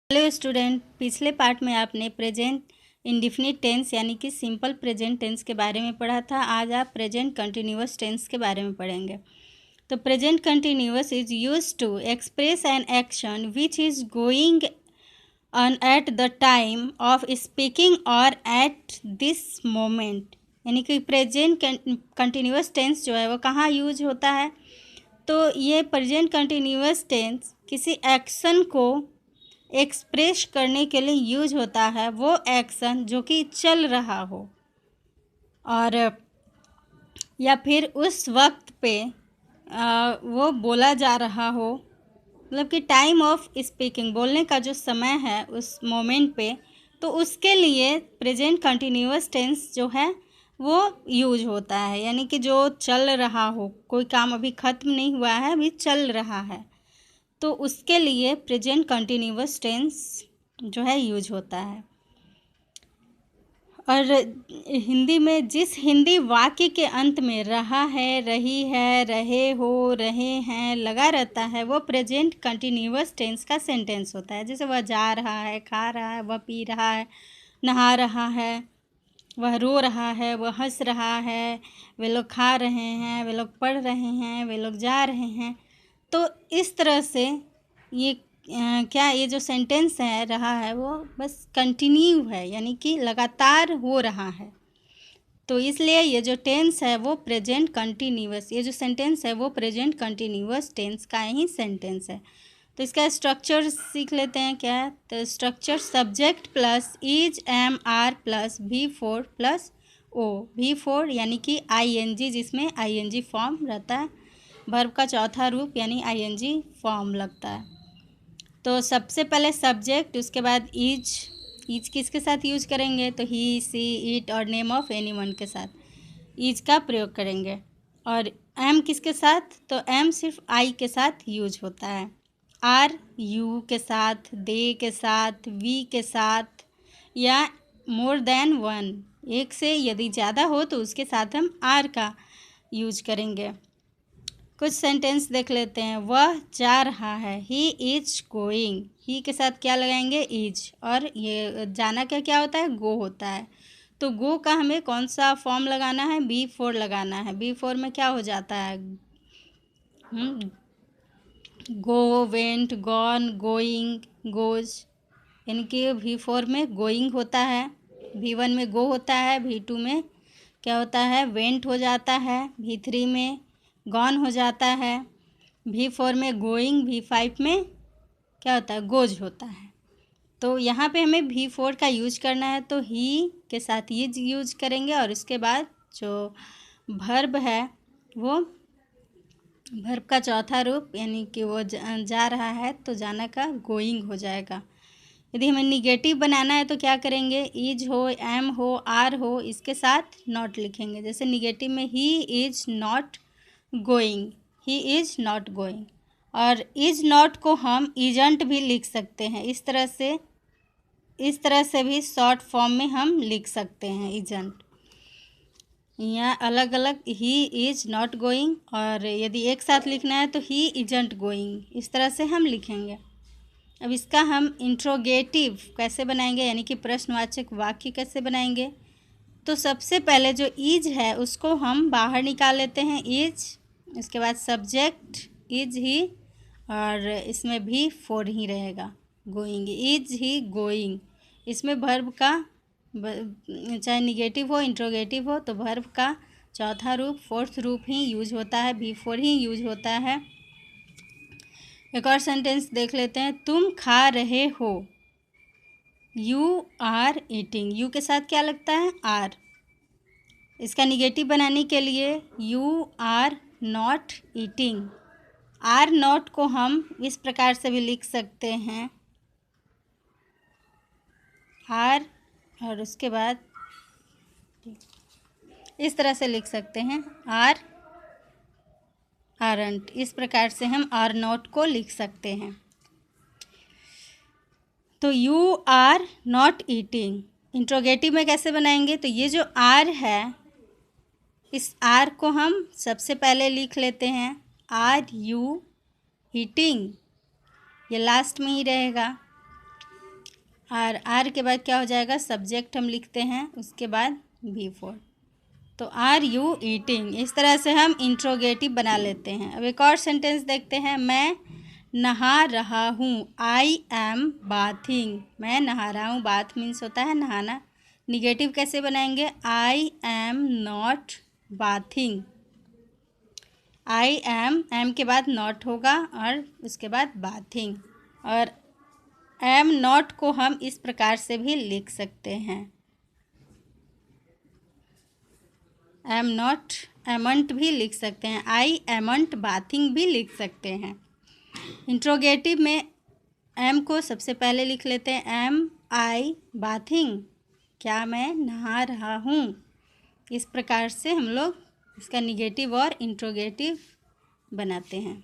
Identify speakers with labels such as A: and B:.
A: Hello student, पिछले part में आपने प्रेजेंट इंडिफिनिट टेंस यानी कि सिंपल प्रेजेंट टेंस के बारे में पढ़ा था। आज आप प्रेजेंट कंटिन्यूअस टेंस के बारे में पढ़ेंगे। तो present continuous is used to express an action which is going on at the time of speaking और एट दिस मोमेंट। यानी कि प्रेजेंट कंटिन्यूअस टेंस जो है वो कहाँ यूज होता है, तो ये प्रेजेंट कंटिन्यूअस टेंस किसी एक्शन को एक्सप्रेस करने के लिए यूज होता है, वो एक्शन जो कि चल रहा हो और या फिर उस वक्त पे वो बोला जा रहा हो, मतलब कि टाइम ऑफ स्पीकिंग, बोलने का जो समय है उस मोमेंट पे, तो उसके लिए प्रेजेंट कंटिन्यूअस टेंस जो है वो यूज होता है। यानी कि जो चल रहा हो, कोई काम अभी ख़त्म नहीं हुआ है, अभी चल रहा है, तो उसके लिए प्रेजेंट कंटिन्यूअस टेंस जो है यूज होता है। और हिंदी में जिस हिंदी वाक्य के अंत में रहा है, रही है, रहे हो, रहे हैं लगा रहता है, वो प्रेजेंट कंटिन्यूअस टेंस का सेंटेंस होता है। जैसे वह जा रहा है, खा रहा है, वह पी रहा है, नहा रहा है, वह रो रहा है, वह हंस रहा है, वे लोग खा रहे हैं, वे लोग पढ़ रहे हैं, वे लोग जा रहे हैं। तो इस तरह से ये ये जो सेंटेंस है रहा है वो बस कंटिन्यू है, यानी कि लगातार हो रहा है। तो इसलिए ये जो टेंस है वो प्रेजेंट कंटिन्यूअस, ये जो सेंटेंस है वो प्रेजेंट कंटिन्यूअस टेंस का ही सेंटेंस है। तो इसका स्ट्रक्चर सीख लेते हैं क्या है। तो structure subject plus is am are plus V4 plus O. V4 यानी कि ING, जिसमें ING फॉर्म रहता है, वर्ब का चौथा रूप यानी ING फॉर्म लगता है। तो सबसे पहले सब्जेक्ट, उसके बाद इज किसके साथ यूज करेंगे, तो ही, सी, इट और नेम ऑफ एनीवन के साथ इज का प्रयोग करेंगे। और एम किसके साथ, तो एम सिर्फ आई के साथ यूज होता है। आर यू के साथ, दे के साथ, वी के साथ, या मोर देन वन, एक से यदि ज़्यादा हो तो उसके साथ हम आर का यूज करेंगे। कुछ सेंटेंस देख लेते हैं। वह जा रहा है, ही इज गोइंग, ही के साथ क्या लगाएंगे, इज, और ये जाना क्या होता है, गो होता है। तो गो का हमें कौन सा फॉर्म लगाना है, V4 लगाना है। V4 में क्या हो जाता है, गो, वेंट, गॉन, गोइंग, गोज, यानी कि V4 में गोइंग होता है, V1 में गो होता है, V2 में क्या होता है, वेंट हो जाता है, V3 में गॉन हो जाता है, V4 में गोइंग, V5 में क्या होता है, गोज होता है। तो यहाँ पे हमें V4 का यूज करना है, तो ही के साथ इज यूज करेंगे और उसके बाद जो भर्ब है वो भर्ब का चौथा रूप, यानी कि वो जा रहा है तो जाना का गोइंग हो जाएगा। यदि हमें निगेटिव बनाना है तो क्या करेंगे, इज हो, एम हो, आर हो, इसके साथ नॉट लिखेंगे। जैसे निगेटिव में he is not going, he is not going, और इज नॉट को हम इजंट भी लिख सकते हैं। इस तरह से भी शॉर्ट फॉर्म में हम लिख सकते हैं इजंट। यहाँ अलग अलग ही इज नॉट गोइंग, और यदि एक साथ लिखना है तो ही इजंट गोइंग, इस तरह से हम लिखेंगे। अब इसका हम इंट्रोगेटिव कैसे बनाएंगे, यानी कि प्रश्नवाचक वाक्य कैसे बनाएंगे। तो सबसे पहले जो इज है उसको हम बाहर निकाल लेते हैं, इज, उसके बाद सब्जेक्ट इज ही, और इसमें V4 ही रहेगा, गोइंग, इज ही गोइंग। इसमें वर्ब का चाहे निगेटिव हो, इंट्रोगेटिव हो, तो वर्ब का चौथा रूप, फोर्थ रूप ही यूज होता है, V4 ही यूज होता है। एक और सेंटेंस देख लेते हैं। तुम खा रहे हो, यू आर ईटिंग, यू के साथ क्या लगता है, आर। इसका निगेटिव बनाने के लिए you are not eating, are not को हम इस प्रकार से भी लिख सकते हैं, आर, और उसके बाद इस तरह से लिख सकते हैं, आर आरंट। इस प्रकार से हम आर नॉट को लिख सकते हैं। तो you are not eating interrogative में कैसे बनाएंगे, तो ये जो आर है, इस आर को हम सबसे पहले लिख लेते हैं, आर यू ईटिंग, ये लास्ट में ही रहेगा। और आर के बाद क्या हो जाएगा, सब्जेक्ट हम लिखते हैं, उसके बाद V4। तो आर यू ईटिंग, इस तरह से हम इंट्रोगेटिव बना लेते हैं। अब एक और सेंटेंस देखते हैं, मैं नहा रहा हूँ, आई एम बाथिंग, मैं नहा रहा हूँ, बाथ मीन्स होता है नहाना। निगेटिव कैसे बनाएंगे, I am not bathing, I am के बाद नॉट होगा और उसके बाद बाथिंग। और एम नॉट को हम इस प्रकार से भी लिख सकते हैं, एम नॉट एमंट भी लिख सकते हैं, आई एमंट बाथिंग भी लिख सकते हैं। इंट्रोगेटिव में एम को सबसे पहले लिख लेते हैं, एम आई बाथिंग, क्या मैं नहा रहा हूँ। इस प्रकार से हम लोग इसका निगेटिव और इंट्रोगेटिव बनाते हैं।